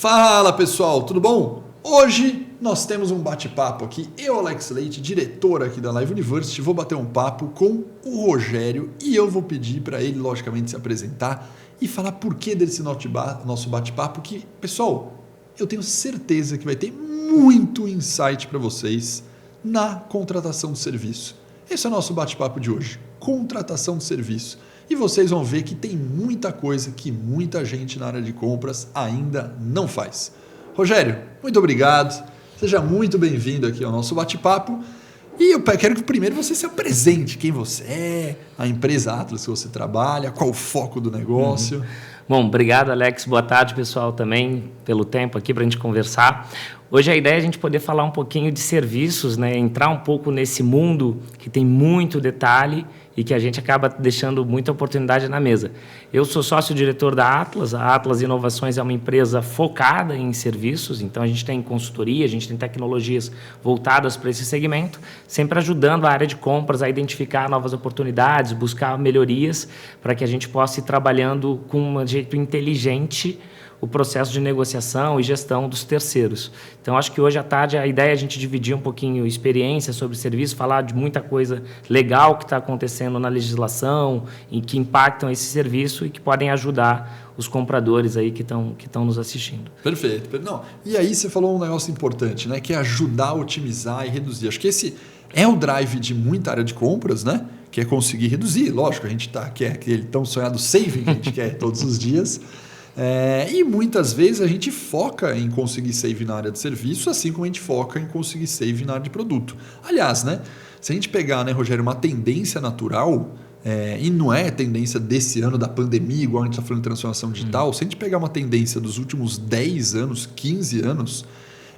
Fala pessoal, tudo bom? Hoje nós temos um bate-papo aqui, eu, Alex Leite, diretor aqui da Live University, vou bater um papo com o Rogério e eu vou pedir para ele, logicamente, se apresentar e falar por que desse nosso bate-papo que, pessoal, eu tenho certeza que vai ter muito insight para vocês na contratação de serviço. Esse é o nosso bate-papo de hoje, contratação de serviço. E vocês vão ver que tem muita coisa que muita gente na área de compras ainda não faz. Rogério, muito obrigado. Seja muito bem-vindo aqui ao nosso bate-papo. E eu quero que primeiro você se apresente, quem você é, a empresa Atlas que você trabalha, qual o foco do negócio. Bom, obrigado, Alex. Boa tarde, pessoal, também pelo tempo aqui para a gente conversar. Hoje a ideia é a gente poder falar um pouquinho de serviços, né? Entrar um pouco nesse mundo que tem muito detalhe e que a gente acaba deixando muita oportunidade na mesa. Eu sou sócio-diretor da Atlas. A Atlas Inovações é uma empresa focada em serviços, então a gente tem consultoria, a gente tem tecnologias voltadas para esse segmento, sempre ajudando a área de compras a identificar novas oportunidades, buscar melhorias para que a gente possa ir trabalhando com um jeito inteligente o processo de negociação e gestão dos terceiros. Então, acho que hoje à tarde a ideia é a gente dividir um pouquinho experiência sobre serviço, falar de muita coisa legal que está acontecendo na legislação e que impactam esse serviço e que podem ajudar os compradores aí que estão nos assistindo. Perfeito. Não, e aí você falou um negócio importante, né? Que é ajudar a otimizar e reduzir. Acho que esse é o drive de muita área de compras, né? Que é conseguir reduzir. Lógico, a gente quer aquele tão sonhado saving que a gente quer todos os dias. E muitas vezes a gente foca em conseguir save na área de serviço, assim como a gente foca em conseguir save na área de produto. Aliás, né, se a gente pegar, né, Rogério, uma tendência natural, e não é tendência desse ano da pandemia, igual a gente está falando de transformação digital, se a gente pegar uma tendência dos últimos 10 anos, 15 anos,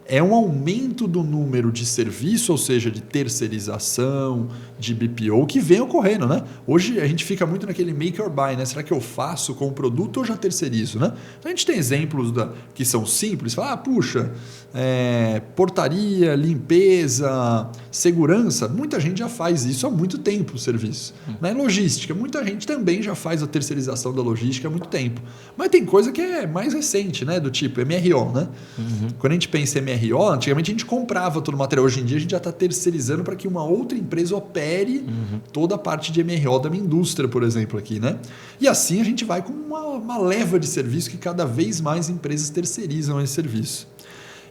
é um aumento do número de serviço, ou seja, de terceirização, de BPO, que vem ocorrendo, né? Hoje a gente fica muito naquele make or buy, né? Será que eu faço com o produto ou já terceirizo, né? Então a gente tem exemplos que são simples, fala, puxa, portaria, limpeza, segurança, muita gente já faz isso há muito tempo, o serviço. Né? Logística, muita gente também já faz a terceirização da logística há muito tempo. Mas tem coisa que é mais recente, né? Do tipo MRO, né? Quando a gente pensa em MRO, antigamente a gente comprava todo o material. Hoje em dia a gente já está terceirizando para que uma outra empresa opere toda a parte de MRO da minha indústria, por exemplo, aqui, né? E assim a gente vai com uma leva de serviço que cada vez mais empresas terceirizam esse serviço.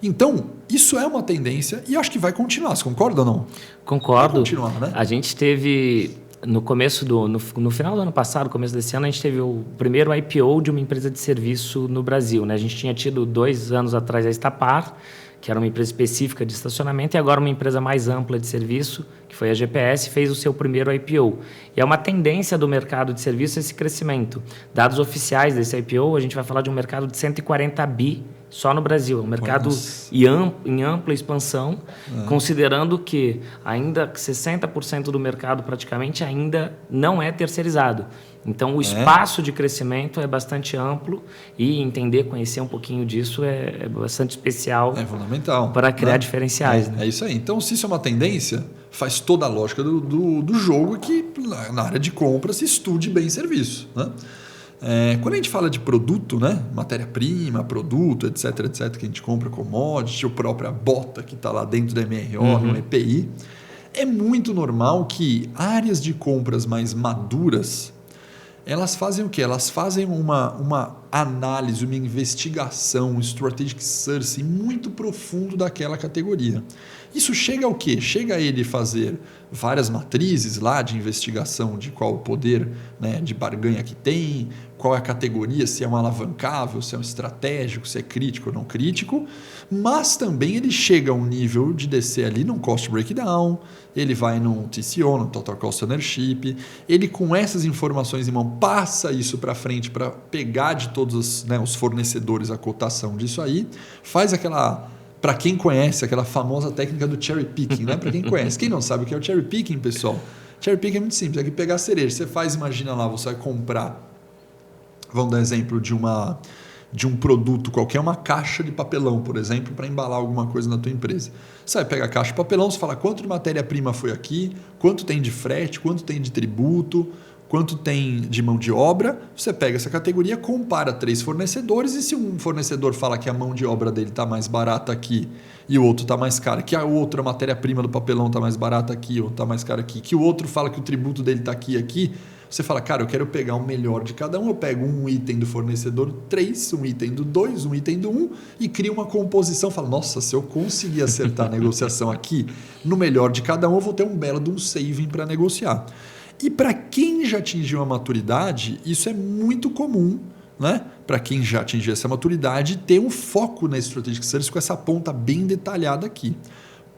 Então, isso é uma tendência e acho que vai continuar. Você concorda ou não? Concordo. Vai continuar, né? A gente teve... No final do ano passado, começo desse ano, a gente teve o primeiro IPO de uma empresa de serviço no Brasil, né? A gente tinha tido 2 anos atrás a Estapar, que era uma empresa específica de estacionamento, e agora uma empresa mais ampla de serviço, que foi a GPS, fez o seu primeiro IPO. E é uma tendência do mercado de serviço esse crescimento. Dados oficiais desse IPO, a gente vai falar de um mercado de 140 bi só no Brasil. É um mercado em ampla expansão, considerando que ainda 60% do mercado praticamente ainda não é terceirizado. Então, o espaço de crescimento é bastante amplo e entender, conhecer um pouquinho disso é bastante especial. É fundamental. Para criar diferenciais. É isso aí. Então, se isso é uma tendência, faz toda a lógica do jogo que na área de compra se estude bem serviço, né? Quando a gente fala de produto, né? Matéria-prima, produto, etc, que a gente compra commodity, ou própria bota que está lá dentro da MRO, no EPI, é muito normal que áreas de compras mais maduras, elas fazem o quê? Elas fazem uma análise, uma investigação, um strategic sourcing muito profundo daquela categoria. Isso chega ao quê? Chega a ele fazer várias matrizes lá de investigação de qual o poder, né, de barganha que tem, qual é a categoria, se é um alavancável, se é um estratégico, se é crítico ou não crítico, mas também ele chega a um nível de descer ali num cost breakdown, ele vai num TCO, no Total Cost Ownership, ele com essas informações em mão passa isso para frente para pegar de todos os fornecedores a cotação disso aí, faz aquela... Para quem conhece, aquela famosa técnica do cherry picking, né? Para quem conhece. Quem não sabe o que é o cherry picking, pessoal? Cherry picking é muito simples. É que pegar a cereja. Você faz, imagina lá, você vai comprar, vamos dar exemplo de um produto qualquer, uma caixa de papelão, por exemplo, para embalar alguma coisa na tua empresa. Você vai pegar a caixa de papelão, você fala quanto de matéria-prima foi aqui, quanto tem de frete, quanto tem de tributo, quanto tem de mão de obra, você pega essa categoria, compara 3 fornecedores e se um fornecedor fala que a mão de obra dele está mais barata aqui e o outro está mais cara, que a outra matéria-prima do papelão está mais barata aqui ou está mais cara aqui, que o outro fala que o tributo dele está aqui, você fala, cara, eu quero pegar o melhor de cada um, eu pego um item do fornecedor 3, um item do 2, um item do 1 e crio uma composição, falo, nossa, se eu conseguir acertar a negociação aqui no melhor de cada um, eu vou ter um belo de um saving para negociar. E para quem já atingiu a maturidade, isso é muito comum, né? Para quem já atingiu essa maturidade, ter um foco na Strategic Services com essa ponta bem detalhada aqui.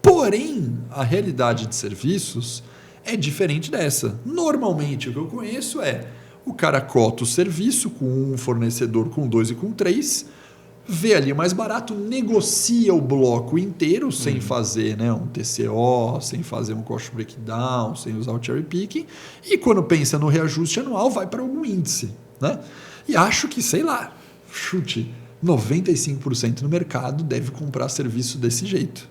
Porém, a realidade de serviços é diferente dessa. Normalmente, o que eu conheço é o cara cota o serviço com um fornecedor com 2 e com 3, vê ali o mais barato, negocia o bloco inteiro sem fazer, né, um TCO, sem fazer um cost breakdown, sem usar o cherry picking, e quando pensa no reajuste anual, vai para algum índice. Né? E acho que, sei lá, chute, 95% no mercado deve comprar serviço desse jeito.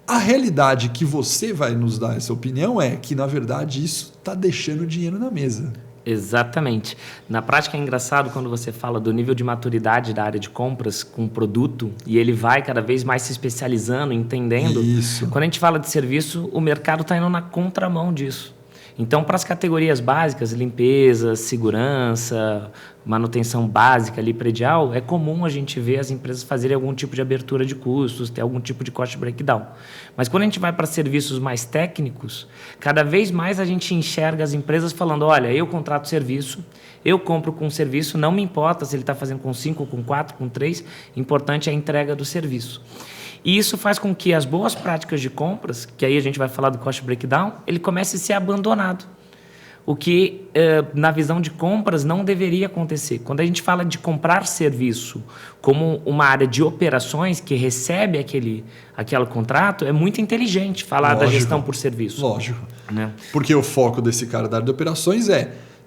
A realidade que você vai nos dar essa opinião é que, na verdade, isso está deixando dinheiro na mesa. Exatamente. Na prática é engraçado quando você fala do nível de maturidade da área de compras com o produto e ele vai cada vez mais se especializando, entendendo. Isso. Quando a gente fala de serviço, o mercado está indo na contramão disso. Então, para as categorias básicas, limpeza, segurança, manutenção básica ali predial, é comum a gente ver as empresas fazerem algum tipo de abertura de custos, ter algum tipo de cost breakdown. Mas quando a gente vai para serviços mais técnicos, cada vez mais a gente enxerga as empresas falando, olha, eu contrato serviço, eu compro com serviço, não me importa se ele está fazendo com 5, com 4, com 3, importante é a entrega do serviço. E isso faz com que as boas práticas de compras, que aí a gente vai falar do cost breakdown, ele comece a ser abandonado. O que, na visão de compras, não deveria acontecer. Quando a gente fala de comprar serviço como uma área de operações que recebe aquele contrato, é muito inteligente falar da gestão por serviço. Lógico. Né? Porque o foco desse cara da área de operações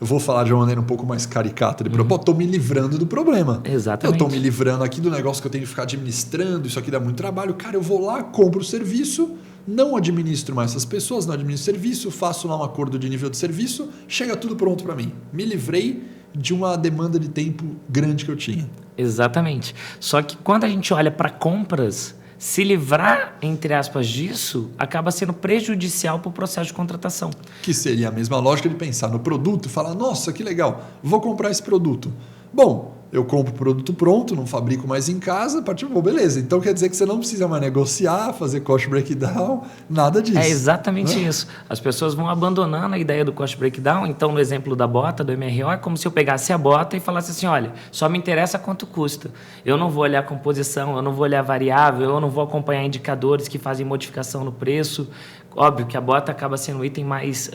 eu vou falar de uma maneira um pouco mais caricata de propósito, estou me livrando do problema. Exatamente. Eu estou me livrando aqui do negócio que eu tenho que ficar administrando, isso aqui dá muito trabalho. Cara, eu vou lá, compro o serviço, não administro mais essas pessoas, não administro serviço, faço lá um acordo de nível de serviço, chega tudo pronto para mim. Me livrei de uma demanda de tempo grande que eu tinha. Exatamente. Só que quando a gente olha para compras, se livrar, entre aspas, disso, acaba sendo prejudicial para o processo de contratação. Que seria a mesma lógica de pensar no produto e falar, nossa, que legal, vou comprar esse produto. Bom, eu compro o produto pronto, não fabrico mais em casa, beleza. Então quer dizer que você não precisa mais negociar, fazer cost breakdown, nada disso. É exatamente isso. As pessoas vão abandonando a ideia do cost breakdown. Então, no exemplo da bota, do MRO, é como se eu pegasse a bota e falasse assim, olha, só me interessa quanto custa. Eu não vou olhar composição, eu não vou olhar variável, eu não vou acompanhar indicadores que fazem modificação no preço. Óbvio que a bota acaba sendo um item mais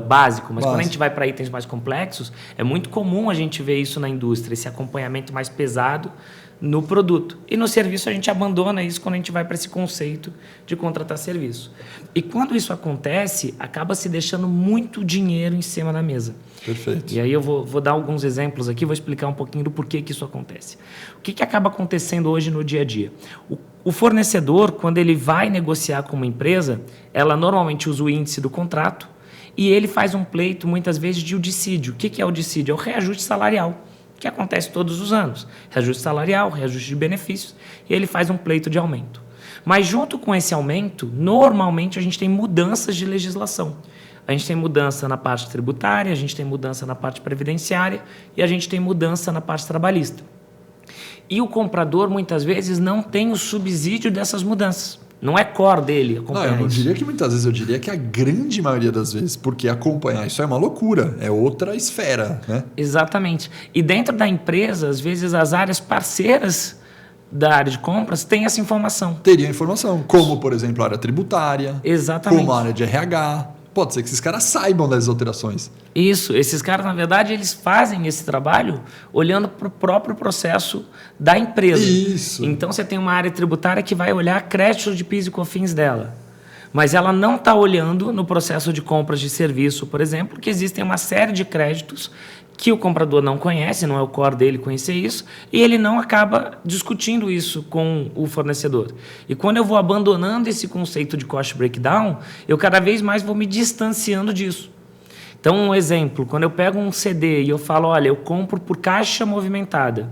básico, mas quando a gente vai para itens mais complexos, é muito comum a gente ver isso na indústria, esse acompanhamento mais pesado no produto. E no serviço a gente abandona isso quando a gente vai para esse conceito de contratar serviço. E quando isso acontece, acaba se deixando muito dinheiro em cima da mesa. Perfeito. E aí eu vou dar alguns exemplos aqui, vou explicar um pouquinho do porquê que isso acontece. O que acaba acontecendo hoje no dia a dia? O fornecedor, quando ele vai negociar com uma empresa, ela normalmente usa o índice do contrato e ele faz um pleito, muitas vezes, de dissídio. O que é o dissídio? É o reajuste salarial, que acontece todos os anos. Reajuste salarial, reajuste de benefícios, e ele faz um pleito de aumento. Mas junto com esse aumento, normalmente a gente tem mudanças de legislação. A gente tem mudança na parte tributária, a gente tem mudança na parte previdenciária e a gente tem mudança na parte trabalhista. E o comprador, muitas vezes, não tem o subsídio dessas mudanças. Não é core dele acompanhar eu não isso. diria que muitas vezes, eu diria que a grande maioria das vezes, porque acompanhar isso é uma loucura, é outra esfera, né? Exatamente. E dentro da empresa, às vezes, as áreas parceiras da área de compras têm essa informação. Teria informação, como, por exemplo, a área tributária, Exatamente. como a área de RH. Pode ser que esses caras saibam das alterações. Isso, esses caras, na verdade, eles fazem esse trabalho olhando para o próprio processo da empresa. Isso. Então, você tem uma área tributária que vai olhar créditos de PIS e COFINS dela. Mas ela não está olhando no processo de compras de serviço, por exemplo, que existem uma série de créditos que o comprador não conhece, não é o core dele conhecer isso, e ele não acaba discutindo isso com o fornecedor. E quando eu vou abandonando esse conceito de cost breakdown, eu cada vez mais vou me distanciando disso. Então, um exemplo, quando eu pego um CD e eu falo, olha, eu compro por caixa movimentada.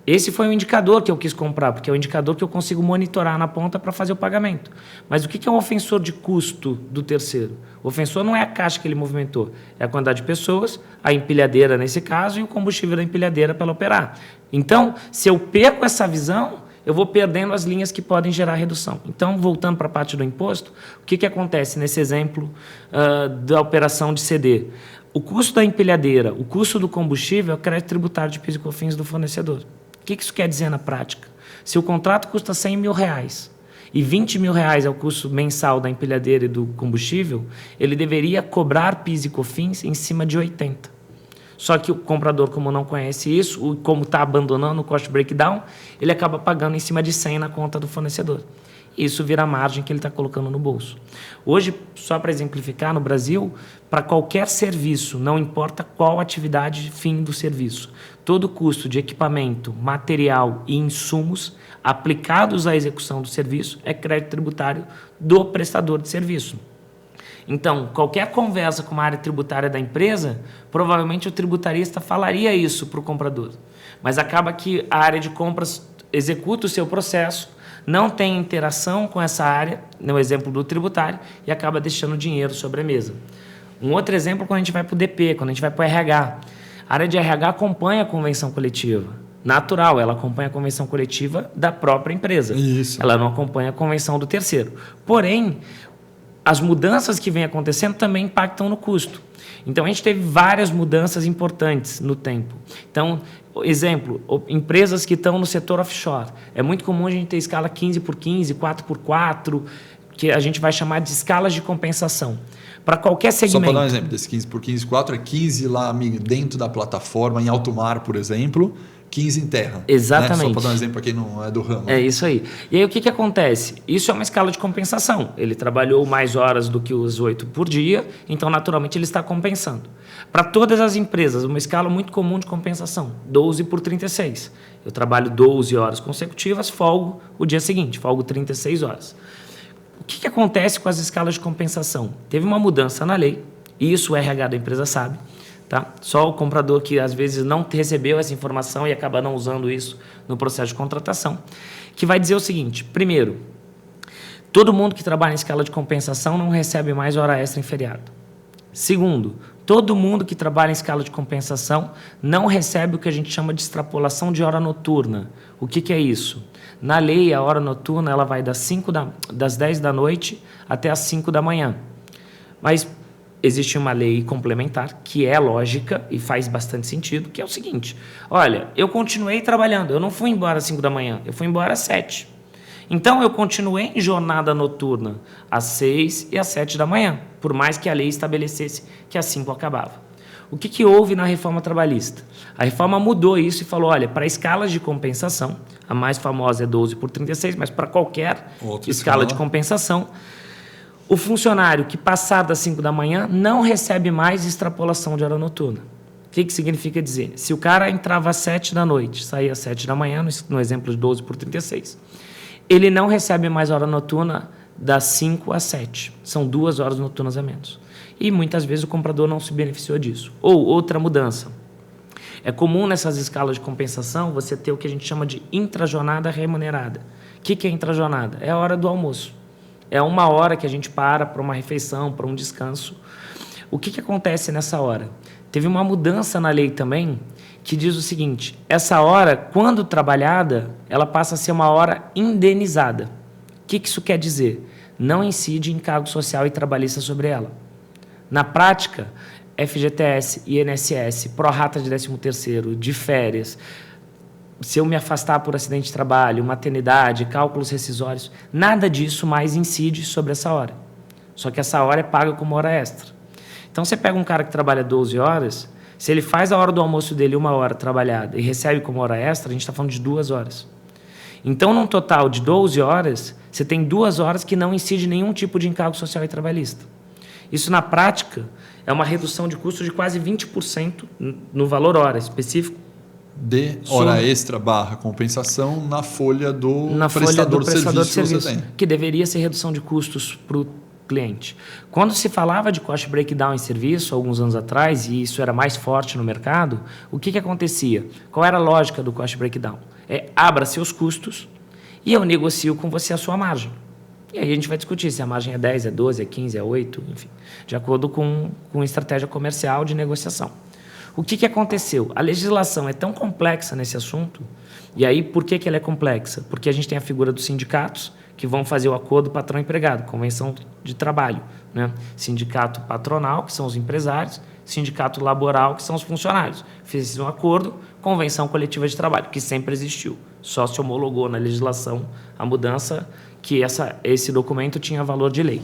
Esse foi o indicador que eu quis comprar, porque é o indicador que eu consigo monitorar na ponta para fazer o pagamento. Mas o que é um ofensor de custo do terceiro? O ofensor não é a caixa que ele movimentou, é a quantidade de pessoas, a empilhadeira nesse caso e o combustível da empilhadeira para ela operar. Então, se eu perco essa visão, eu vou perdendo as linhas que podem gerar redução. Então, voltando para a parte do imposto, o que acontece nesse exemplo da operação de CD? O custo da empilhadeira, o custo do combustível é o crédito tributário de PIS e COFINS do fornecedor. O que isso quer dizer na prática? Se o contrato custa R$100 mil e R$20 mil é o custo mensal da empilhadeira e do combustível, ele deveria cobrar PIS e COFINS em cima de 80. Só que o comprador, como não conhece isso, como está abandonando o cost breakdown, ele acaba pagando em cima de 100 na conta do fornecedor. Isso vira a margem que ele está colocando no bolso. Hoje, só para exemplificar, no Brasil, para qualquer serviço, não importa qual atividade fim do serviço, todo custo de equipamento, material e insumos aplicados à execução do serviço é crédito tributário do prestador de serviço. Então, qualquer conversa com a área tributária da empresa, provavelmente o tributarista falaria isso para o comprador. Mas acaba que a área de compras executa o seu processo, não tem interação com essa área, no exemplo do tributário, e acaba deixando dinheiro sobre a mesa. Um outro exemplo, quando a gente vai para o DP, quando a gente vai para o RH. A área de RH acompanha a convenção coletiva. Natural, ela acompanha a convenção coletiva da própria empresa. Isso. Ela não acompanha a convenção do terceiro. Porém, as mudanças que vêm acontecendo também impactam no custo. Então, a gente teve várias mudanças importantes no tempo. Então, exemplo, empresas que estão no setor offshore. É muito comum a gente ter escala 15x15, 4x4, que a gente vai chamar de escalas de compensação. Para qualquer segmento. Só para dar um exemplo, desse 15x15, 4 é 15 lá dentro da plataforma, em alto mar, por exemplo, 15 em terra. Exatamente. Né? Só para dar um exemplo para quem não é do ramo. É isso aí. E aí o que acontece? Isso é uma escala de compensação. Ele trabalhou mais horas do que os 8 por dia, então naturalmente ele está compensando. Para todas as empresas, uma escala muito comum de compensação, 12x36. Eu trabalho 12 horas consecutivas, folgo o dia seguinte, folgo 36 horas. O que acontece com as escalas de compensação? Teve uma mudança na lei, e isso o RH da empresa sabe. Tá? Só o comprador que às vezes não recebeu essa informação e acaba não usando isso no processo de contratação, que vai dizer o seguinte: primeiro, todo mundo que trabalha em escala de compensação não recebe mais hora extra em feriado. Segundo, todo mundo que trabalha em escala de compensação não recebe o que a gente chama de extrapolação de hora noturna. O que é isso? Na lei, a hora noturna ela vai das 10 da noite até as 5 da manhã. Mas existe uma lei complementar que é lógica e faz bastante sentido, que é o seguinte: olha, eu continuei trabalhando, eu não fui embora às 5 da manhã, eu fui embora às 7. Então, eu continuei em jornada noturna às 6 e às 7 da manhã, por mais que a lei estabelecesse que às 5 acabava. O que houve na reforma trabalhista? A reforma mudou isso e falou, olha, para escalas de compensação, a mais famosa é 12x36, mas para qualquer escala de compensação, o funcionário que passar das 5 da manhã não recebe mais extrapolação de hora noturna. O que significa dizer? Se o cara entrava às 7 da noite, saía às 7 da manhã, no exemplo de 12x36, ele não recebe mais hora noturna das 5 às 7. São 2 horas noturnas a menos. E muitas vezes o comprador não se beneficiou disso. Ou outra mudança. É comum nessas escalas de compensação você ter o que a gente chama de intrajornada remunerada. O que é intrajornada? É a hora do almoço. É uma hora que a gente para uma refeição, para um descanso. O que acontece nessa hora? Teve uma mudança na lei também que diz o seguinte: essa hora, quando trabalhada, ela passa a ser uma hora indenizada. O que isso quer dizer? Não incide encargo social e trabalhista sobre ela. Na prática, FGTS, INSS, pró-rata de 13º, de férias, se eu me afastar por acidente de trabalho, maternidade, cálculos rescisórios, nada disso mais incide sobre essa hora. Só que essa hora é paga como hora extra. Então, você pega um cara que trabalha 12 horas, se ele faz a hora do almoço dele 1 hora trabalhada e recebe como hora extra, a gente está falando de 2 horas. Então, num total de 12 horas, você tem 2 horas que não incide nenhum tipo de encargo social e trabalhista. Isso, na prática, é uma redução de custo de quase 20% no valor hora específico. De hora extra / compensação na folha do prestador de serviço que você tem. Que deveria ser redução de custos para o cliente. Quando se falava de cost breakdown em serviço, alguns anos atrás, e isso era mais forte no mercado, o que acontecia? Qual era a lógica do cost breakdown? Abra seus custos e eu negocio com você a sua margem. E aí a gente vai discutir se a margem é 10, é 12, é 15, é 8, enfim, de acordo com estratégia comercial de negociação. O que aconteceu? A legislação é tão complexa nesse assunto, e aí por que ela é complexa? Porque a gente tem a figura dos sindicatos, que vão fazer o acordo patrão-empregado, convenção de trabalho, né? Sindicato patronal, que são os empresários, sindicato laboral, que são os funcionários. Fez um acordo, convenção coletiva de trabalho, que sempre existiu. Só se homologou na legislação a mudança que esse documento tinha valor de lei.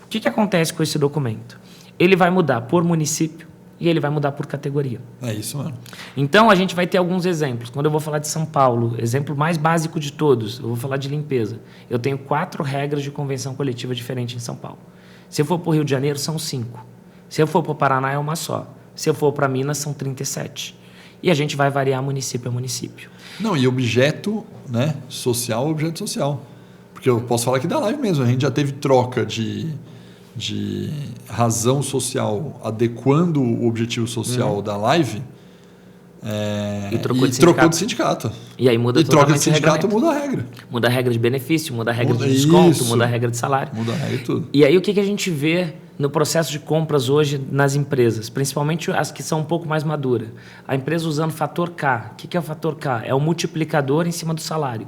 O que acontece com esse documento? Ele vai mudar por município e ele vai mudar por categoria. É isso, mano. Então, a gente vai ter alguns exemplos. Quando eu vou falar de São Paulo, exemplo mais básico de todos, eu vou falar de limpeza. Eu tenho 4 regras de convenção coletiva diferentes em São Paulo. Se eu for para o Rio de Janeiro, são 5. Se eu for para o Paraná, é uma só. Se eu for para Minas, são 37. E a gente vai variar município a município. Não, e objeto, né, social, objeto social. Porque eu posso falar aqui da live mesmo. A gente já teve troca de razão social adequando o objetivo social da live e trocou de sindicato. E aí muda troca de sindicato, muda a regra. Muda a regra de benefício, muda a regra de desconto, isso. Muda a regra de salário. Muda a regra de tudo. E aí o que a gente vê no processo de compras hoje nas empresas, principalmente as que são um pouco mais maduras? A empresa usando fator K. O que é o fator K? É o multiplicador em cima do salário.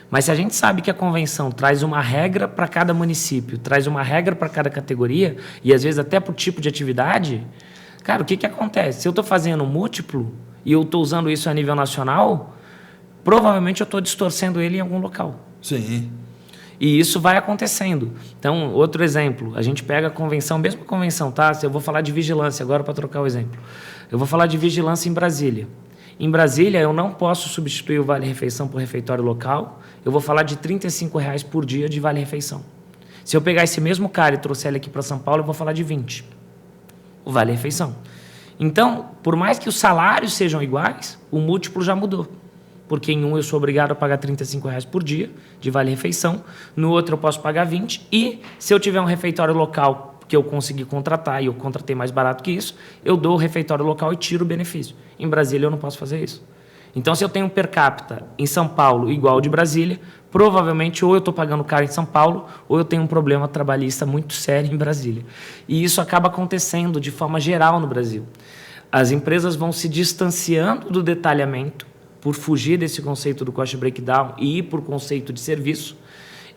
Mas se a gente sabe que a convenção traz uma regra para cada município, traz uma regra para cada categoria, e às vezes até para o tipo de atividade, cara, o que acontece? Se eu estou fazendo múltiplo e eu estou usando isso a nível nacional, provavelmente eu estou distorcendo ele em algum local. Sim. E isso vai acontecendo. Então, outro exemplo, a gente pega a convenção, mesmo a convenção, tá? Eu vou falar de vigilância agora para trocar o exemplo. Eu vou falar de vigilância em Brasília. Em Brasília, eu não posso substituir o vale-refeição por refeitório local. Eu vou falar de R$ 35,00 por dia de vale-refeição. Se eu pegar esse mesmo cara e trouxer ele aqui para São Paulo, eu vou falar de 20. O vale-refeição. Então, por mais que os salários sejam iguais, o múltiplo já mudou. Porque em um eu sou obrigado a pagar R$ 35,00 por dia de vale-refeição, no outro eu posso pagar 20, e se eu tiver um refeitório local que eu consegui contratar e eu contratei mais barato que isso, eu dou o refeitório local e tiro o benefício. Em Brasília eu não posso fazer isso. Então, se eu tenho um per capita em São Paulo igual ao de Brasília, provavelmente ou eu estou pagando caro em São Paulo ou eu tenho um problema trabalhista muito sério em Brasília. E isso acaba acontecendo de forma geral no Brasil. As empresas vão se distanciando do detalhamento por fugir desse conceito do cost breakdown e ir por conceito de serviço,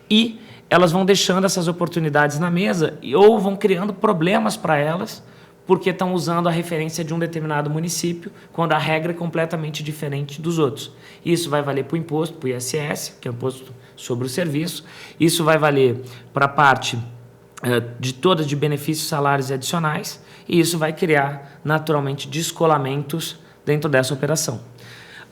e elas vão deixando essas oportunidades na mesa ou vão criando problemas para elas porque estão usando a referência de um determinado município quando a regra é completamente diferente dos outros. Isso vai valer para o imposto, para o ISS, que é o imposto sobre o serviço. Isso vai valer para a parte de todas de benefícios, salários e adicionais, e isso vai criar naturalmente descolamentos dentro dessa operação.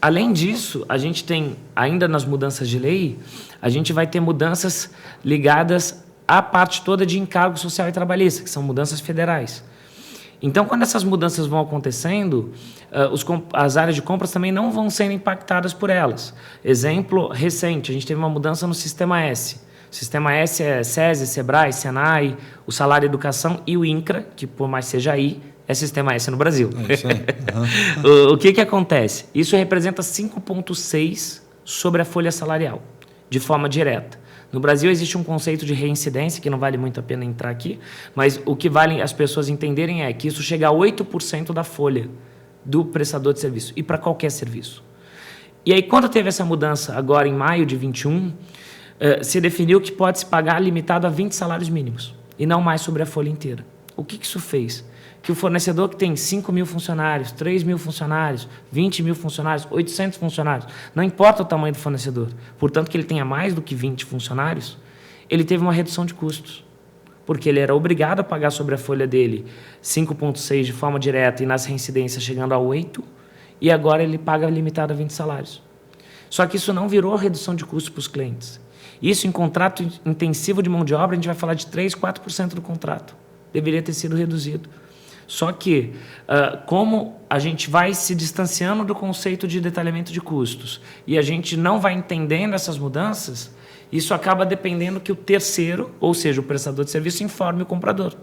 Além disso, a gente tem, ainda nas mudanças de lei, a gente vai ter mudanças ligadas à parte toda de encargo social e trabalhista, que são mudanças federais. Então, quando essas mudanças vão acontecendo, as áreas de compras também não vão sendo impactadas por elas. Exemplo recente, a gente teve uma mudança no Sistema S. O Sistema S é SESI, SEBRAE, SENAI, o Salário e Educação e o INCRA, que por mais seja aí, é Sistema S no Brasil. É isso aí. Uhum. O que acontece? Isso representa 5,6% sobre a folha salarial, de forma direta. No Brasil existe um conceito de reincidência, que não vale muito a pena entrar aqui, mas o que vale as pessoas entenderem é que isso chega a 8% da folha do prestador de serviço, e para qualquer serviço. E aí, quando teve essa mudança, agora em maio de 21, se definiu que pode se pagar limitado a 20 salários mínimos, e não mais sobre a folha inteira. O que isso fez? Que o fornecedor que tem 5 mil funcionários, 3 mil funcionários, 20 mil funcionários, 800 funcionários, não importa o tamanho do fornecedor, portanto que ele tenha mais do que 20 funcionários, ele teve uma redução de custos, porque ele era obrigado a pagar sobre a folha dele 5,6 de forma direta e nas reincidências chegando a 8, e agora ele paga limitado a 20 salários. Só que isso não virou redução de custos para os clientes. Isso em contrato intensivo de mão de obra, a gente vai falar de 3, 4% do contrato. Deveria ter sido reduzido. Só que, como a gente vai se distanciando do conceito de detalhamento de custos e a gente não vai entendendo essas mudanças, Isso acaba dependendo que o terceiro, ou seja, o prestador de serviço, informe o comprador.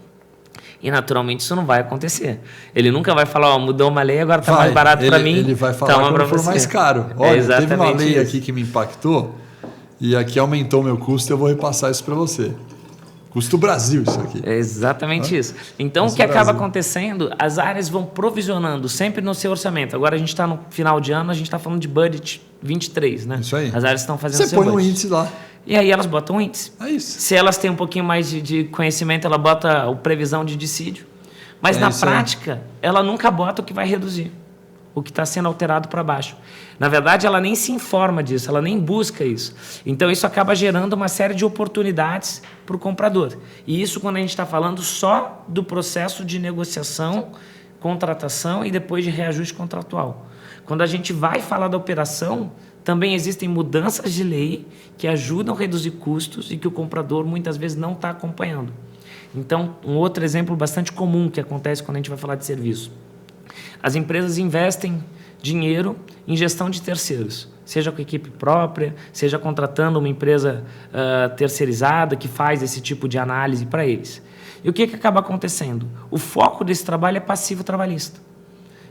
E, naturalmente, isso não vai acontecer. Ele nunca vai falar, mudou uma lei, agora está mais barato para mim. Ele vai falar quando for mais caro. Olha, teve uma lei aqui que me impactou e aqui aumentou o meu custo, eu vou repassar isso para você. Custo Brasil isso aqui. É exatamente isso. Então, custo o que acaba acontecendo, as áreas vão provisionando sempre no seu orçamento. Agora a gente está no final de ano, a gente está falando de budget 23, né? Isso aí. As áreas estão fazendo Você põe um índice lá. E aí elas botam um índice. É isso. Se elas têm um pouquinho mais de conhecimento, ela bota a previsão de dissídio. Mas na prática, ela nunca bota o que vai reduzir, o que está sendo alterado para baixo. Na verdade, ela nem se informa disso, ela nem busca isso. Então, isso acaba gerando uma série de oportunidades para o comprador. E isso quando a gente está falando só do processo de negociação, contratação e depois de reajuste contratual. Quando a gente vai falar da operação, também existem mudanças de lei que ajudam a reduzir custos e que o comprador muitas vezes não está acompanhando. Então, um outro exemplo bastante comum que acontece quando a gente vai falar de serviço. As empresas investem dinheiro em gestão de terceiros, seja com equipe própria, seja contratando uma empresa terceirizada que faz esse tipo de análise para eles. E o que acaba acontecendo? O foco desse trabalho é passivo trabalhista.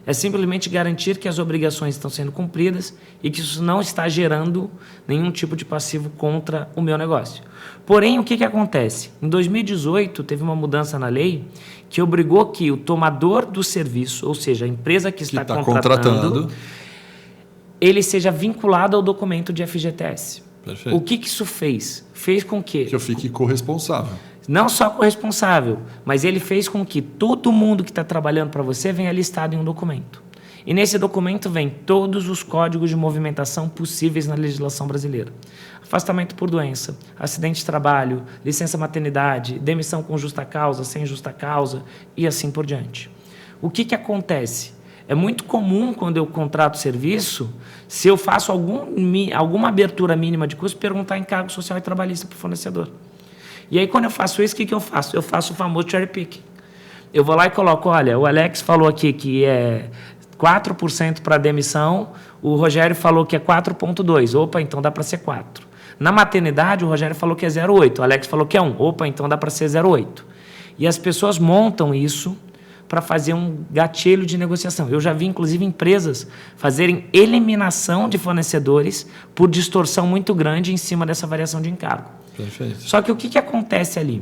É simplesmente garantir que as obrigações estão sendo cumpridas e que isso não está gerando nenhum tipo de passivo contra o meu negócio. Porém, o que acontece? Em 2018, teve uma mudança na lei que obrigou que o tomador do serviço, ou seja, a empresa que está contratando, ele seja vinculado ao documento de FGTS. Perfeito. O que isso fez? Fez com que eu fique corresponsável. Não só corresponsável, mas ele fez com que todo mundo que está trabalhando para você venha listado em um documento. E nesse documento vem todos os códigos de movimentação possíveis na legislação brasileira. Afastamento por doença, acidente de trabalho, licença maternidade, demissão com justa causa, sem justa causa e assim por diante. O que acontece? É muito comum quando eu contrato serviço, se eu faço alguma abertura mínima de custo, perguntar encargo social e trabalhista para o fornecedor. E aí, quando eu faço isso, o que eu faço? Eu faço o famoso cherry pick. Eu vou lá e coloco, olha, o Alex falou aqui que é 4% para demissão, o Rogério falou que é 4,2%. Opa, então dá para ser 4%. Na maternidade, o Rogério falou que é 0,8%. O Alex falou que é 1%. Opa, então dá para ser 0,8%. E as pessoas montam isso para fazer um gatilho de negociação. Eu já vi, inclusive, empresas fazerem eliminação de fornecedores por distorção muito grande em cima dessa variação de encargo. Perfeito. Só que o que acontece ali?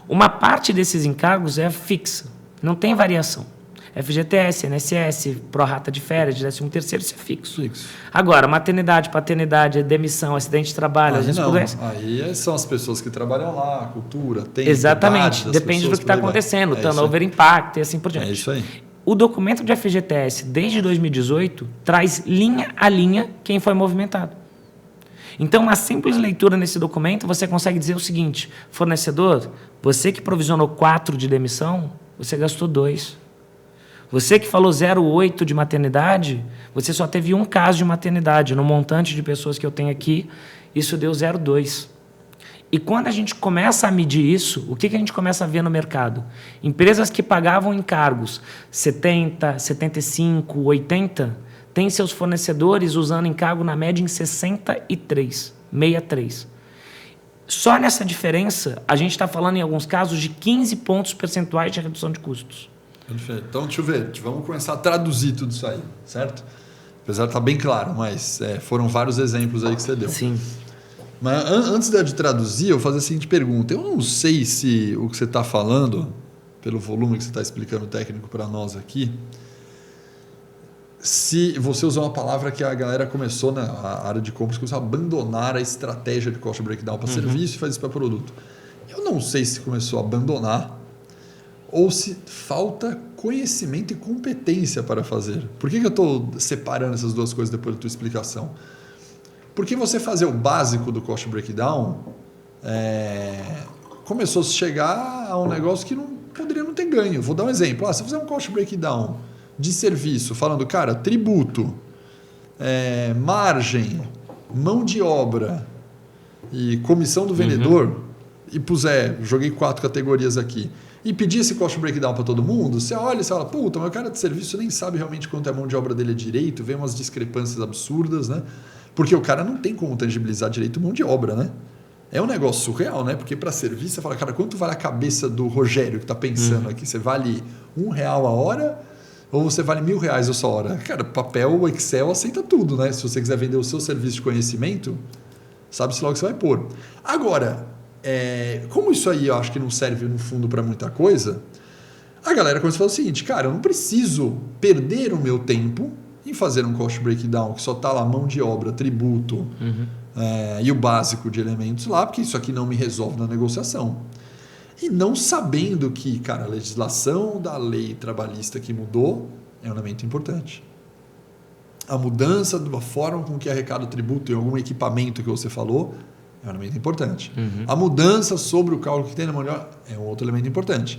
Uma parte desses encargos é fixa, não tem variação. FGTS, INSS, pró-rata de férias, 13º, isso é fixo. Agora, maternidade, paternidade, demissão, acidente de trabalho, às vezes pudesse. Aí são as pessoas que trabalham lá, a cultura, tem. Exatamente, depende do que está acontecendo, turnover impact e assim por diante. É isso aí. O documento de FGTS, desde 2018, traz linha a linha quem foi movimentado. Então, uma simples leitura nesse documento, você consegue dizer o seguinte: fornecedor, você que provisionou 4 de demissão, você gastou 2. Você que falou 0,8 de maternidade, você só teve um caso de maternidade. No montante de pessoas que eu tenho aqui, isso deu 0,2. E quando a gente começa a medir isso, o que a gente começa a ver no mercado? Empresas que pagavam encargos 70, 75, 80, têm seus fornecedores usando encargo na média em 63, 63. Só nessa diferença, a gente está falando em alguns casos de 15 pontos percentuais de redução de custos. Perfeito. Então, deixa eu ver. Vamos começar a traduzir tudo isso aí, certo? Apesar de estar bem claro, mas foram vários exemplos aí que você deu. Sim. Mas antes de traduzir, eu vou fazer a seguinte pergunta. Eu não sei se o que você está falando, pelo volume que você está explicando técnico para nós aqui, se você usou uma palavra que a galera começou na área de compras, começou a abandonar a estratégia de cost breakdown para serviço e faz isso para produto. Eu não sei se começou a abandonar ou se falta conhecimento e competência para fazer. Por que eu estou separando essas duas coisas depois da tua explicação? Porque você fazer o básico do cost breakdown começou a chegar a um negócio que poderia não ter ganho. Vou dar um exemplo. Se você fizer um cost breakdown de serviço, falando, cara, tributo, margem, mão de obra e comissão do vendedor, e joguei 4 categorias aqui, e pedir esse cost breakdown para todo mundo, você olha e fala, mas o cara de serviço nem sabe realmente quanto é a mão de obra dele direito, vem umas discrepâncias absurdas, né? Porque o cara não tem como tangibilizar direito mão de obra, né? É um negócio surreal, né? Porque para servir, você fala, cara, quanto vale a cabeça do Rogério que está pensando aqui? Você vale R$1 a hora ou você vale R$1.000 a sua hora? Cara, papel, Excel aceita tudo, né? Se você quiser vender o seu serviço de conhecimento, sabe-se logo que você vai pôr. Agora, como isso aí eu acho que não serve no fundo para muita coisa, a galera começa a falar o seguinte, cara, eu não preciso perder o meu tempo em fazer um cost breakdown que só está lá mão de obra, tributo e o básico de elementos lá, porque isso aqui não me resolve na negociação. E não sabendo que, cara, a legislação da lei trabalhista que mudou é um elemento importante. A mudança da forma com que arrecada o tributo em algum equipamento que você falou é um elemento importante. A mudança sobre o cálculo que tem na mão de obra é um outro elemento importante.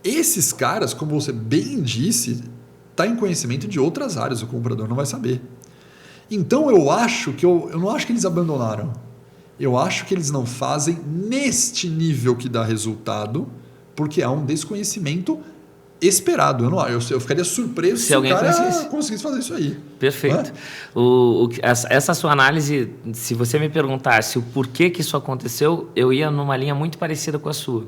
Esses caras, como você bem disse, está em conhecimento de outras áreas, o comprador não vai saber. Então eu acho que eu não acho que eles abandonaram. Eu acho que eles não fazem neste nível que dá resultado, porque há um desconhecimento esperado. Eu ficaria surpreso se o cara conseguisse fazer isso aí. Perfeito. Essa sua análise, se você me perguntasse o porquê que isso aconteceu, eu ia numa linha muito parecida com a sua.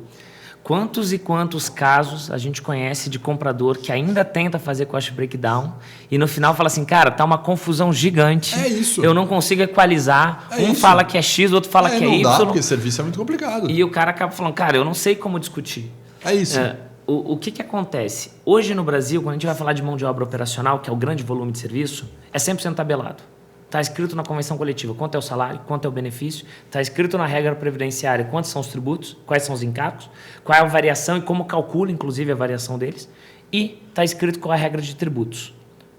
Quantos e quantos casos a gente conhece de comprador que ainda tenta fazer cost breakdown e no final fala assim, cara, tá uma confusão gigante. É isso. Eu não consigo equalizar. Fala que é X, o outro fala que é Y. Não dá, porque serviço é muito complicado. E o cara acaba falando, cara, eu não sei como discutir. É isso. O que acontece? Hoje no Brasil, quando a gente vai falar de mão de obra operacional, que é o grande volume de serviço, é 100% tabelado. Está escrito na convenção coletiva quanto é o salário, quanto é o benefício. Está escrito na regra previdenciária quantos são os tributos, quais são os encargos, qual é a variação e como calcula, inclusive, a variação deles. E está escrito qual é a regra de tributos.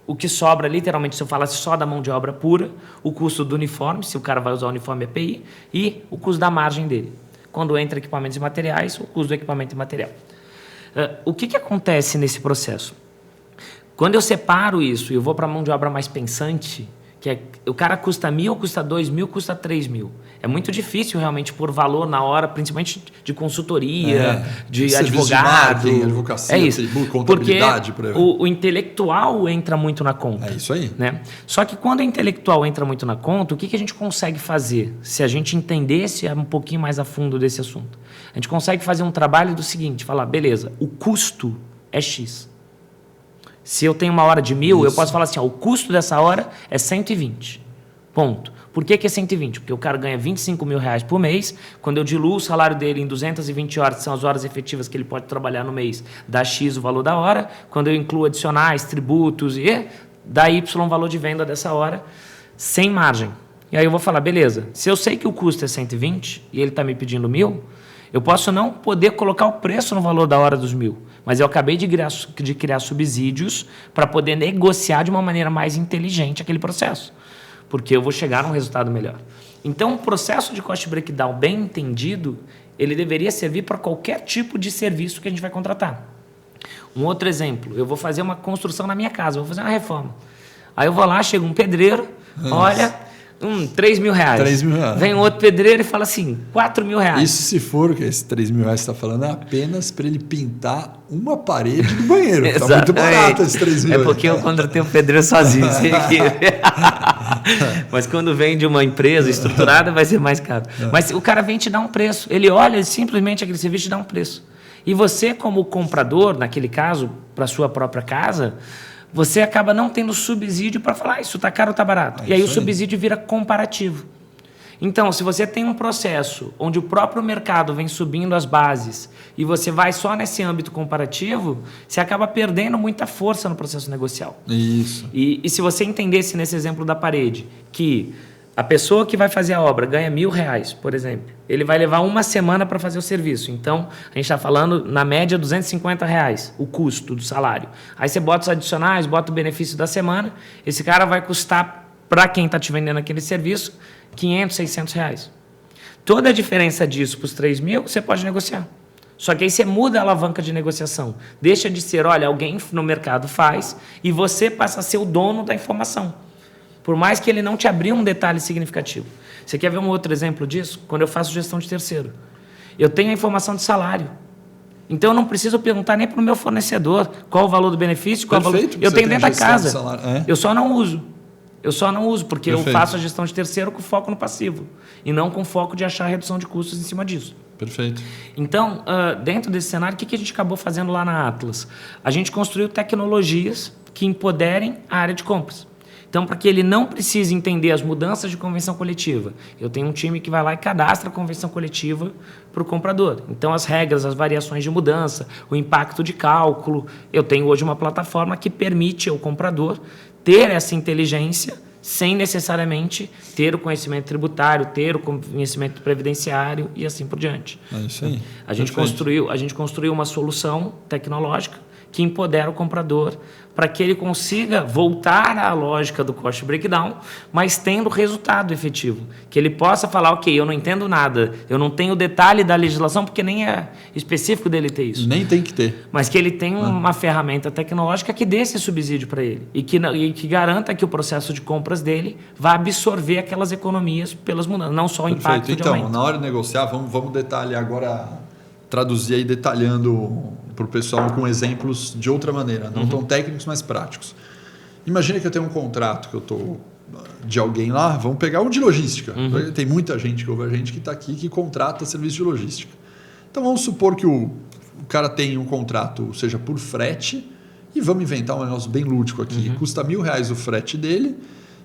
O que sobra, literalmente, se eu falasse só da mão de obra pura, o custo do uniforme, se o cara vai usar o uniforme EPI, e o custo da margem dele. Quando entra equipamentos e materiais, o custo do equipamento e material. O que acontece nesse processo? Quando eu separo isso e eu vou para a mão de obra mais pensante, que o cara custa 1.000, custa 2.000, custa 3.000. É muito difícil realmente pôr valor na hora, principalmente de consultoria, de advogado. De advocacia, tributo, contabilidade. Porque o intelectual entra muito na conta. É isso aí. Né? Só que quando o intelectual entra muito na conta, o que a gente consegue fazer? Se a gente entendesse um pouquinho mais a fundo desse assunto. A gente consegue fazer um trabalho do seguinte, falar, beleza, o custo é X. Se eu tenho uma hora de 1.000, eu posso falar assim, o custo dessa hora é 120. Ponto. Por que é 120? Porque o cara ganha R$25.000 por mês. Quando eu diluo o salário dele em 220 horas, que são as horas efetivas que ele pode trabalhar no mês, dá X o valor da hora. Quando eu incluo adicionais, tributos, dá Y o valor de venda dessa hora, sem margem. E aí eu vou falar, beleza, se eu sei que o custo é 120 e ele está me pedindo 1.000, eu posso não poder colocar o preço no valor da hora dos 1.000. Mas eu acabei de criar subsídios para poder negociar de uma maneira mais inteligente aquele processo. Porque eu vou chegar a um resultado melhor. Então, o processo de cost breakdown bem entendido, ele deveria servir para qualquer tipo de serviço que a gente vai contratar. Um outro exemplo, eu vou fazer uma construção na minha casa, vou fazer uma reforma. Aí eu vou lá, chega um pedreiro, olha... R$3.000. R$3.000. Vem outro pedreiro e fala assim, R$4.000. Isso se for, que esse R$3.000 que você está falando é apenas para ele pintar uma parede do banheiro. Está muito barato esse R$3.000. É porque eu contratei um pedreiro sozinho. Mas quando vem de uma empresa estruturada, vai ser mais caro. Mas o cara vem te dar um preço. Ele olha simplesmente aquele serviço e te dá um preço. E você, como comprador, naquele caso, para a sua própria casa... você acaba não tendo subsídio para falar, isso está caro ou está barato. E aí o subsídio vira comparativo. Então, se você tem um processo onde o próprio mercado vem subindo as bases e você vai só nesse âmbito comparativo, você acaba perdendo muita força no processo negocial. Isso. E se você entendesse nesse exemplo da parede que a pessoa que vai fazer a obra ganha R$1.000, por exemplo, ele vai levar uma semana para fazer o serviço. Então, a gente está falando, na média, R$250, o custo do salário. Aí você bota os adicionais, bota o benefício da semana, esse cara vai custar, para quem está te vendendo aquele serviço, R$500, R$600. Toda a diferença disso para os 3.000, você pode negociar. Só que aí você muda a alavanca de negociação. Deixa de ser, olha, alguém no mercado faz, e você passa a ser o dono da informação. Por mais que ele não te abriu um detalhe significativo. Você quer ver um outro exemplo disso? Quando eu faço gestão de terceiro. Eu tenho a informação de salário. Então, eu não preciso perguntar nem para o meu fornecedor qual o valor do benefício, qual o valor... Eu tenho dentro da casa. Eu só não uso. Eu só não uso, porque Perfeito. eu faço a gestão de terceiro com foco no passivo. E não com foco de achar redução de custos em cima disso. Perfeito. Então, dentro desse cenário, o que a gente acabou fazendo lá na Atlas? A gente construiu tecnologias que empoderem a área de compras. Então, para que ele não precise entender as mudanças de convenção coletiva, eu tenho um time que vai lá e cadastra a convenção coletiva para o comprador. Então, as regras, as variações de mudança, o impacto de cálculo, eu tenho hoje uma plataforma que permite ao comprador ter essa inteligência sem necessariamente ter o conhecimento tributário, ter o conhecimento previdenciário e assim por diante. É isso aí. A gente construiu uma solução tecnológica que empodera o comprador para que ele consiga voltar à lógica do cost breakdown, mas tendo resultado efetivo. Que ele possa falar, ok, eu não entendo nada, eu não tenho detalhe da legislação, porque nem é específico dele ter isso. Nem tem que ter. Mas que ele tenha uma ferramenta tecnológica que dê esse subsídio para ele e que garanta que o processo de compras dele vá absorver aquelas economias pelas mudanças, não só o impacto de Então, aumento. na hora de negociar, vamos detalhar agora, traduzir aí detalhando para o pessoal com exemplos de outra maneira, não tão técnicos, mas práticos. Imagina que eu tenho um contrato que eu estou de alguém lá, vamos pegar um de logística. Tem muita gente que ouve a gente que está aqui que contrata serviço de logística. Então vamos supor que o cara tem um contrato, seja por frete, e vamos inventar um negócio bem lúdico aqui. Custa R$1.000 o frete dele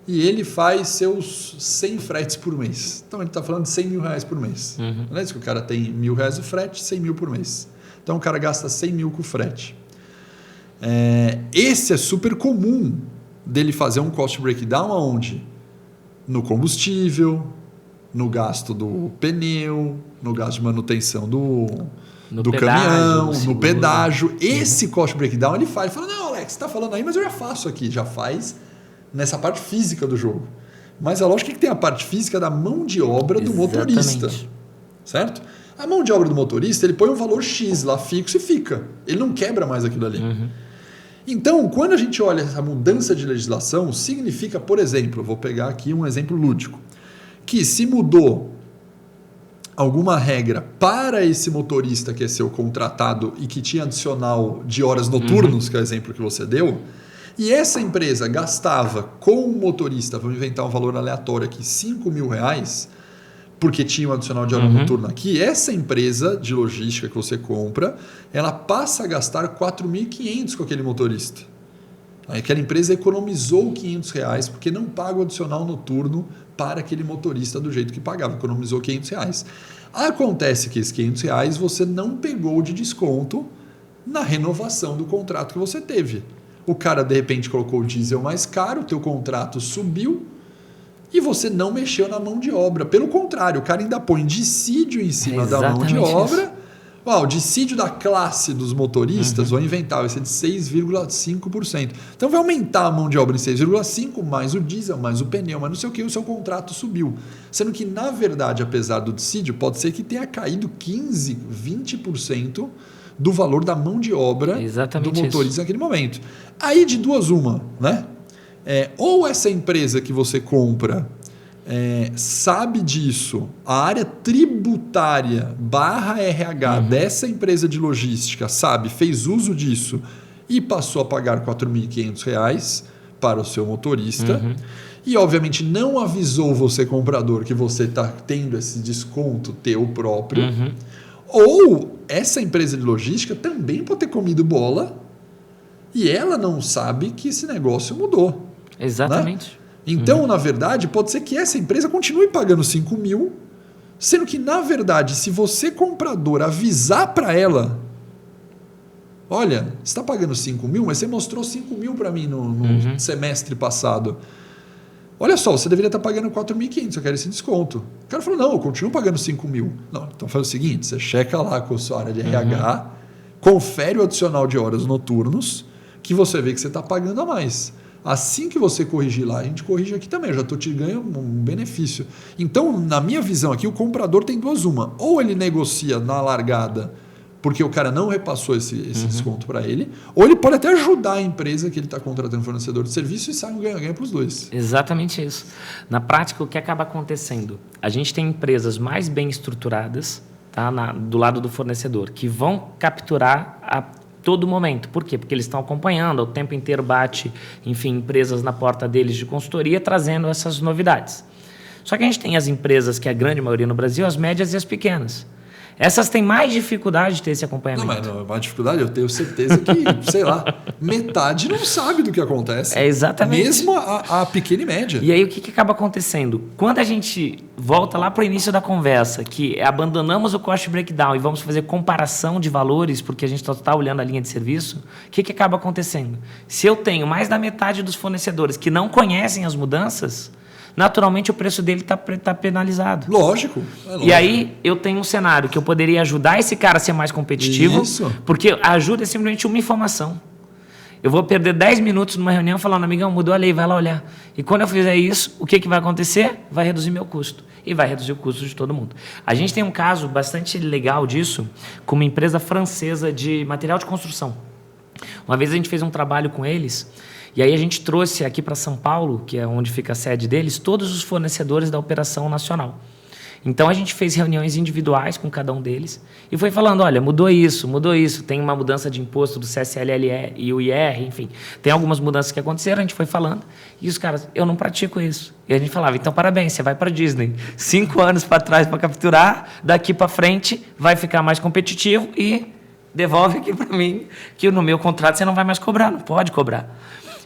e ele faz seus 100 fretes por mês. Então ele está falando de R$100.000 por mês. Não é isso que o cara tem R$1.000 o frete, 100 mil por mês. Então o cara gasta 100 mil com frete. Esse é super comum dele fazer um cost breakdown aonde? No combustível, no gasto do pneu, no gasto de manutenção do caminhão, no pedágio. Esse cost breakdown ele faz. Ele fala, não, Alex, você está falando aí, mas eu já faço aqui. Já faz nessa parte física do jogo. Mas a lógica é que tem a parte física da mão de obra do motorista. Certo? A mão de obra do motorista, ele põe um valor X lá fixo e fica. Ele não quebra mais aquilo ali. Então, quando a gente olha essa mudança de legislação, significa, por exemplo, vou pegar aqui um exemplo lúdico, que se mudou alguma regra para esse motorista que é seu contratado e que tinha adicional de horas noturnos, que é o exemplo que você deu, e essa empresa gastava com o motorista, vamos inventar um valor aleatório aqui, R$5.000, porque tinha um adicional de hora noturna aqui, essa empresa de logística que você compra, ela passa a gastar R$4.500 com aquele motorista. Aí aquela empresa economizou R$500 porque não paga o adicional noturno para aquele motorista do jeito que pagava, economizou R$500. Acontece que esses R$500 você não pegou de desconto na renovação do contrato que você teve. O cara de repente colocou o diesel mais caro, o teu contrato subiu, e você não mexeu na mão de obra. Pelo contrário, o cara ainda põe dissídio em cima da mão de obra. O dissídio da classe dos motoristas, vou inventar, vai ser de 6,5%. Então vai aumentar a mão de obra em 6,5%, mais o diesel, mais o pneu, mais não sei o que, o seu contrato subiu. Sendo que, na verdade, apesar do dissídio, pode ser que tenha caído 15%, 20% do valor da mão de obra do motorista naquele momento. Aí, de duas uma, né? Ou essa empresa que você compra sabe disso, a área tributária /RH dessa empresa de logística sabe, fez uso disso e passou a pagar R$4.500 para o seu motorista e obviamente não avisou você, comprador, que você está tendo esse desconto teu próprio, ou essa empresa de logística também pode ter comido bola e ela não sabe que esse negócio mudou. Exatamente. Né? Então, na verdade, pode ser que essa empresa continue pagando 5 mil, sendo que, na verdade, se você, comprador, avisar para ela, olha, você está pagando 5 mil, mas você mostrou 5 mil para mim no semestre passado. Olha só, você deveria estar pagando 4.500, eu quero esse desconto. O cara falou, não, eu continuo pagando 5 mil. Não, então faz o seguinte, você checa lá com a sua área de RH, confere o adicional de horas noturnos, que você vê que você está pagando a mais. Assim que você corrigir lá, a gente corrige aqui também. Eu já estou te ganhando um benefício. Então, na minha visão aqui, o comprador tem duas uma. Ou ele negocia na largada, porque o cara não repassou esse desconto para ele, ou ele pode até ajudar a empresa que ele está contratando fornecedor de serviço e sai um ganha-ganha para os dois. Exatamente isso. Na prática, o que acaba acontecendo? A gente tem empresas mais bem estruturadas, tá, do lado do fornecedor, que vão capturar todo momento. Por quê? Porque eles estão acompanhando, o tempo inteiro bate, enfim, empresas na porta deles de consultoria trazendo essas novidades. Só que a gente tem as empresas, que é a grande maioria no Brasil, as médias e as pequenas. Essas têm mais dificuldade de ter esse acompanhamento. Não, mas não é mais dificuldade, eu tenho certeza que, sei lá, metade não sabe do que acontece. É exatamente. Mesmo a pequena e média. E aí o que acaba acontecendo? Quando a gente volta lá para o início da conversa, que abandonamos o cost breakdown e vamos fazer comparação de valores, porque a gente está olhando a linha de serviço, o que acaba acontecendo? Se eu tenho mais da metade dos fornecedores que não conhecem as mudanças, naturalmente o preço dele está penalizado. Lógico, E aí eu tenho um cenário que eu poderia ajudar esse cara a ser mais competitivo, porque a ajuda é simplesmente uma informação. Eu vou perder 10 minutos numa reunião falando, amigão, mudou a lei, vai lá olhar. E quando eu fizer isso, o que vai acontecer? Vai reduzir meu custo. E vai reduzir o custo de todo mundo. A gente tem um caso bastante legal disso com uma empresa francesa de material de construção. Uma vez a gente fez um trabalho com eles. E aí a gente trouxe aqui para São Paulo, que é onde fica a sede deles, todos os fornecedores da operação nacional. Então a gente fez reuniões individuais com cada um deles e foi falando, olha, mudou isso, tem uma mudança de imposto do CSLL e o IR, enfim, tem algumas mudanças que aconteceram, a gente foi falando, e os caras, eu não pratico isso. E a gente falava, então parabéns, você vai para a Disney, 5 anos para trás para capturar, daqui para frente vai ficar mais competitivo e devolve aqui para mim, que no meu contrato você não vai mais cobrar, não pode cobrar.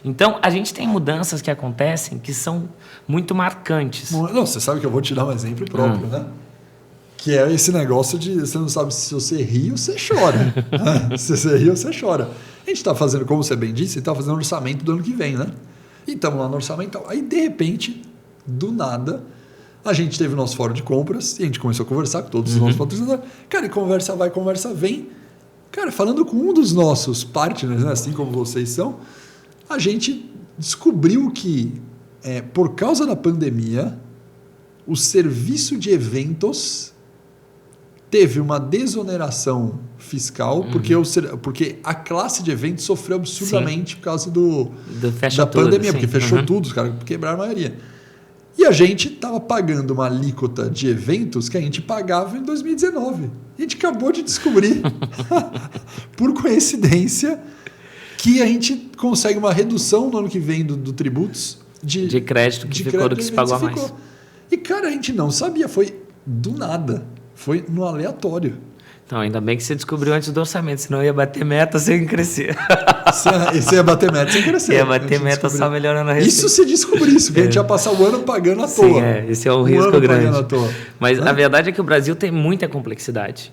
Então, a gente tem mudanças que acontecem que são muito marcantes. Não, você sabe que eu vou te dar um exemplo próprio, né? Que é esse negócio de você não sabe se você ri ou você chora. Se você ri ou você chora. A gente está fazendo, como você bem disse, está fazendo orçamento do ano que vem, né? E estamos lá no orçamento. Aí, de repente, do nada, a gente teve o nosso fórum de compras e a gente começou a conversar com todos os nossos patrocinadores. Cara, e conversa vai, conversa vem. Cara, falando com um dos nossos partners, né? Assim como vocês são, a gente descobriu que, por causa da pandemia, o serviço de eventos teve uma desoneração fiscal, porque a classe de eventos sofreu absurdamente por causa da pandemia, porque fechou tudo, os caras quebraram a maioria. E a gente estava pagando uma alíquota de eventos que a gente pagava em 2019. A gente acabou de descobrir, por coincidência, que a gente consegue uma redução no ano que vem do tributos de crédito que ficou do que se pagou a mais. E, cara, a gente não sabia, foi do nada, foi no aleatório. Então, ainda bem que você descobriu antes do orçamento, senão ia bater meta sem crescer. Você ia bater meta sem crescer. Ia bater meta só melhorando a receita. Isso se descobrisse, porque a gente ia passar o ano pagando à toa. Esse é um risco grande. Mas a verdade é que o Brasil tem muita complexidade.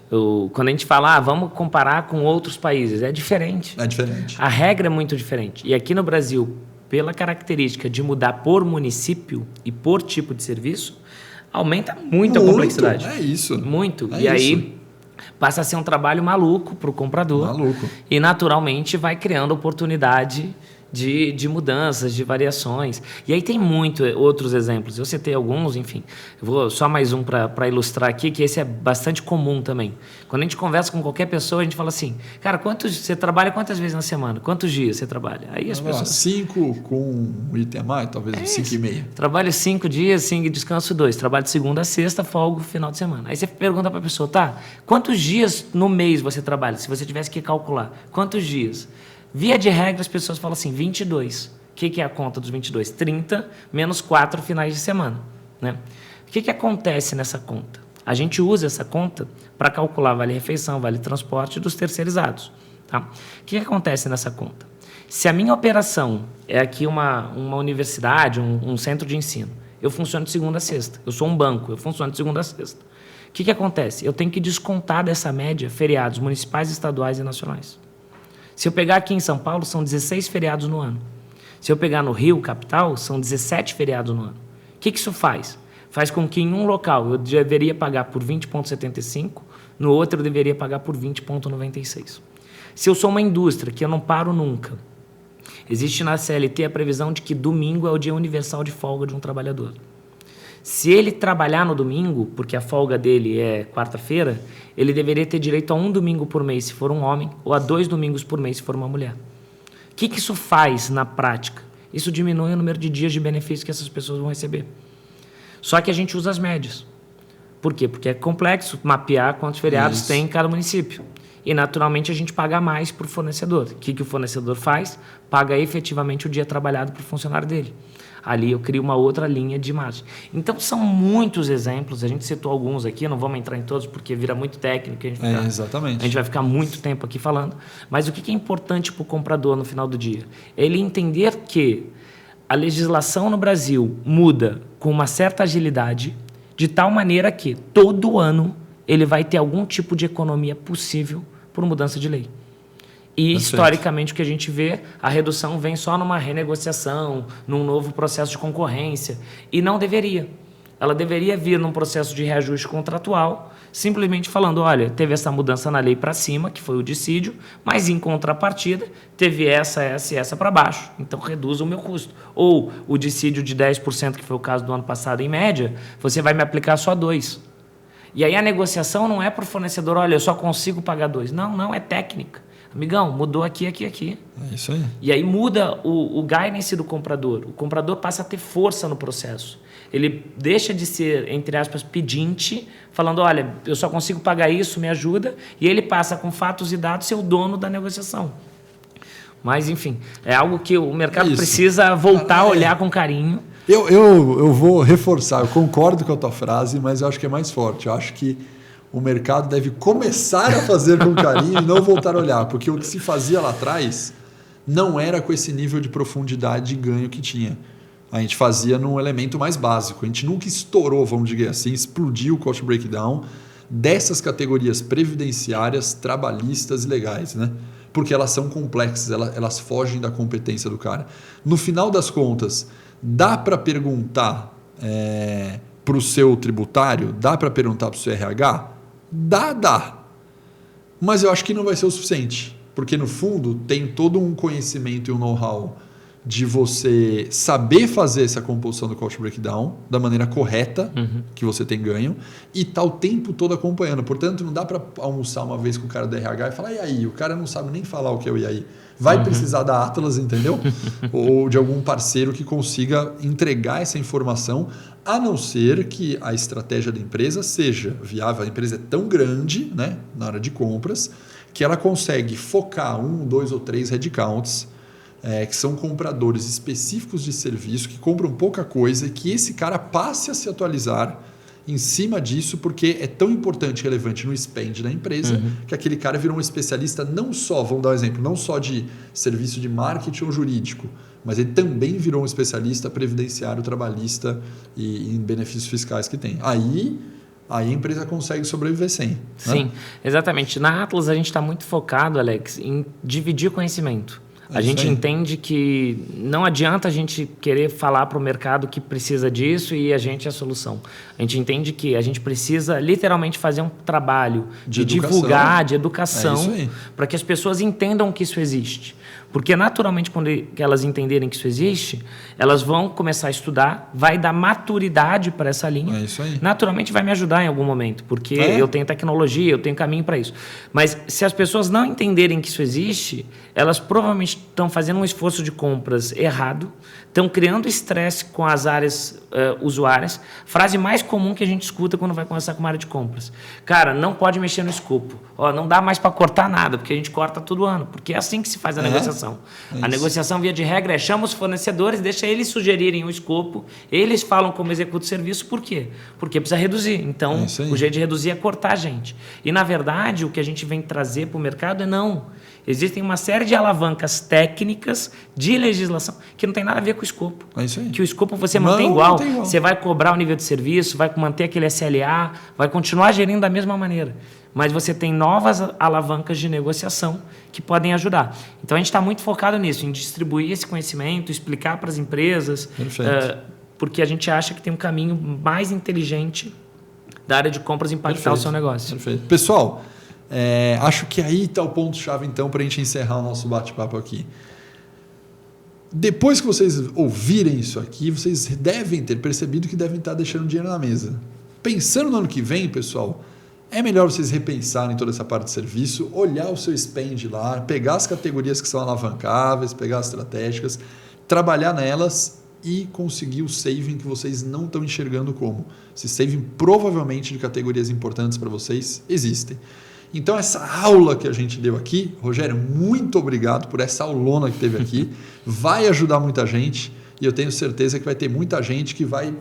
Quando a gente fala, vamos comparar com outros países, é diferente. É diferente. A regra é muito diferente. E aqui no Brasil, pela característica de mudar por município e por tipo de serviço, aumenta muito a complexidade. É isso. Muito. E aí passa a ser um trabalho maluco para o comprador. Maluco. E, naturalmente, vai criando oportunidade de mudanças, de variações. E aí tem outros exemplos. Eu citei alguns, enfim. Eu vou só mais um para ilustrar aqui, que esse é bastante comum também. Quando a gente conversa com qualquer pessoa, a gente fala assim, cara, você trabalha quantas vezes na semana? Quantos dias você trabalha? Aí as pessoas... 5 com um item a mais, talvez 5,5. Trabalho 5 dias, descanso 2. Trabalho de segunda a sexta, folgo final de semana. Aí você pergunta para a pessoa, quantos dias no mês você trabalha? Se você tivesse que calcular, quantos dias? Via de regra, as pessoas falam assim, 22. O que é a conta dos 22? 30 menos 4 finais de semana. Né? O que acontece nessa conta? A gente usa essa conta para calcular vale-refeição, vale-transporte dos terceirizados. Tá? O que acontece nessa conta? Se a minha operação é aqui uma universidade, um centro de ensino, eu funciono de segunda a sexta. Eu sou um banco, eu funciono de segunda a sexta. O que acontece? Eu tenho que descontar dessa média feriados municipais, estaduais e nacionais. Se eu pegar aqui em São Paulo, são 16 feriados no ano. Se eu pegar no Rio, capital, são 17 feriados no ano. O que isso faz? Faz com que em um local eu deveria pagar por 20,75, no outro eu deveria pagar por 20,96. Se eu sou uma indústria que eu não paro nunca, existe na CLT a previsão de que domingo é o dia universal de folga de um trabalhador. Se ele trabalhar no domingo, porque a folga dele é quarta-feira, ele deveria ter direito a um domingo por mês se for um homem, ou a 2 domingos por mês se for uma mulher. O que isso faz na prática? Isso diminui o número de dias de benefício que essas pessoas vão receber. Só que a gente usa as médias. Por quê? Porque é complexo mapear quantos feriados tem em cada município. e naturalmente a gente paga mais para o fornecedor. O que o fornecedor faz? Paga efetivamente o dia trabalhado para o funcionário dele. Ali eu crio uma outra linha de margem. Então, são muitos exemplos, a gente citou alguns aqui, não vamos entrar em todos porque vira muito técnico, exatamente. A gente vai ficar muito tempo aqui falando, mas o que é importante para o comprador no final do dia? Ele entender que a legislação no Brasil muda com uma certa agilidade, de tal maneira que todo ano ele vai ter algum tipo de economia possível por mudança de lei. E, historicamente, o que a gente vê, a redução vem só numa renegociação, num novo processo de concorrência. E não deveria. Ela deveria vir num processo de reajuste contratual, simplesmente falando, olha, teve essa mudança na lei para cima, que foi o dissídio, mas, em contrapartida, teve essa e essa para baixo. Então, reduz o meu custo. Ou o dissídio de 10%, que foi o caso do ano passado, em média, você vai me aplicar só 2%. E aí a negociação não é para o fornecedor, olha, eu só consigo pagar 2%. Não, é técnica. Amigão, mudou aqui. É isso aí. E aí muda o guidance do comprador. O comprador passa a ter força no processo. Ele deixa de ser, entre aspas, pedinte, falando, olha, eu só consigo pagar isso, me ajuda. E ele passa, com fatos e dados, ser o dono da negociação. Mas, enfim, é algo que o mercado precisa voltar a olhar com carinho. Eu vou reforçar, eu concordo com a tua frase, mas eu acho que é mais forte. Eu acho que o mercado deve começar a fazer com carinho e não voltar a olhar, porque o que se fazia lá atrás não era com esse nível de profundidade e ganho que tinha. A gente fazia num elemento mais básico. A gente nunca estourou, vamos dizer assim, explodiu o cost breakdown dessas categorias previdenciárias, trabalhistas e legais, né? Porque elas são complexas, elas fogem da competência do cara. No final das contas, dá para perguntar para o seu tributário? Dá para perguntar para o seu RH? Dá. Mas eu acho que não vai ser o suficiente. Porque, no fundo, tem todo um conhecimento e um know-how de você saber fazer essa composição do cost breakdown da maneira correta que você tem ganho e estar o tempo todo acompanhando. Portanto, não dá para almoçar uma vez com o cara do RH e falar, e aí? O cara não sabe nem falar o que é o e aí. Vai precisar da Atlas, entendeu? Ou de algum parceiro que consiga entregar essa informação, a não ser que a estratégia da empresa seja viável. A empresa é tão grande, né, na hora de compras, que ela consegue focar 1, 2 ou 3 headcounts, que são compradores específicos de serviço, que compram pouca coisa, e que esse cara passe a se atualizar em cima disso, porque é tão importante e relevante no spend da empresa, que aquele cara virou um especialista não só, vamos dar um exemplo, não só de serviço de marketing ou jurídico, mas ele também virou um especialista previdenciário, trabalhista e em benefícios fiscais que tem. Aí a empresa consegue sobreviver sem. Sim, né? Exatamente. Na Atlas a gente está muito focado, Alex, em dividir conhecimento. A gente entende que não adianta a gente querer falar para o mercado que precisa disso e a gente é a solução. A gente entende que a gente precisa literalmente fazer um trabalho de divulgar, de educação, para que as pessoas entendam que isso existe. Porque, naturalmente, quando elas entenderem que isso existe, elas vão começar a estudar, vai dar maturidade para essa linha. É isso aí. Naturalmente, vai me ajudar em algum momento, porque eu tenho tecnologia, eu tenho caminho para isso. Mas, se as pessoas não entenderem que isso existe, elas provavelmente estão fazendo um esforço de compras errado, estão criando estresse com as áreas usuárias. Frase mais comum que a gente escuta quando vai conversar com uma área de compras. Cara, não pode mexer no escopo. Não dá mais para cortar nada, porque a gente corta todo ano. Porque é assim que se faz a negociação. A negociação, via de regra, chama os fornecedores, deixa eles sugerirem o escopo, eles falam como executa o serviço. Por quê? Porque precisa reduzir. Então, o jeito de reduzir é cortar a gente. E, na verdade, o que a gente vem trazer para o mercado é não. Existem uma série de alavancas técnicas de legislação que não tem nada a ver com o escopo. É isso aí. Que o escopo você mantém igual. Você vai cobrar o nível de serviço, vai manter aquele SLA, vai continuar gerindo da mesma maneira. Mas você tem novas alavancas de negociação que podem ajudar. Então, a gente está muito focado nisso, em distribuir esse conhecimento, explicar para as empresas, porque a gente acha que tem um caminho mais inteligente da área de compras impactar o seu negócio. Perfeito. Pessoal, acho que aí está o ponto-chave, então, para a gente encerrar o nosso bate-papo aqui. Depois que vocês ouvirem isso aqui, vocês devem ter percebido que devem estar deixando dinheiro na mesa. Pensando no ano que vem, pessoal, é melhor vocês repensarem toda essa parte de serviço, olhar o seu spend lá, pegar as categorias que são alavancáveis, pegar as estratégicas, trabalhar nelas e conseguir o saving que vocês não estão enxergando como. Esse saving provavelmente de categorias importantes para vocês existem. Então, essa aula que a gente deu aqui, Rogério, muito obrigado por essa aulona que teve aqui. Vai ajudar muita gente e eu tenho certeza que vai ter muita gente que vai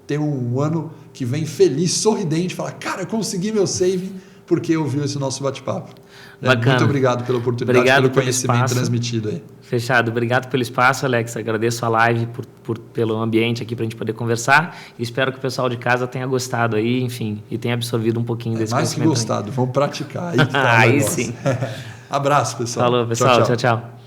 ter um ano que vem feliz, sorridente, falar, cara, eu consegui meu saving porque ouviu esse nosso bate-papo. Muito obrigado pela oportunidade, pelo conhecimento transmitido aí. Fechado. Obrigado pelo espaço, Alex. Agradeço a live pelo ambiente aqui para a gente poder conversar. E espero que o pessoal de casa tenha gostado aí, enfim, e tenha absorvido um pouquinho desse conhecimento. Mais que gostado, vamos praticar. Aí, aí sim. Abraço, pessoal. Falou, pessoal. Tchau, tchau.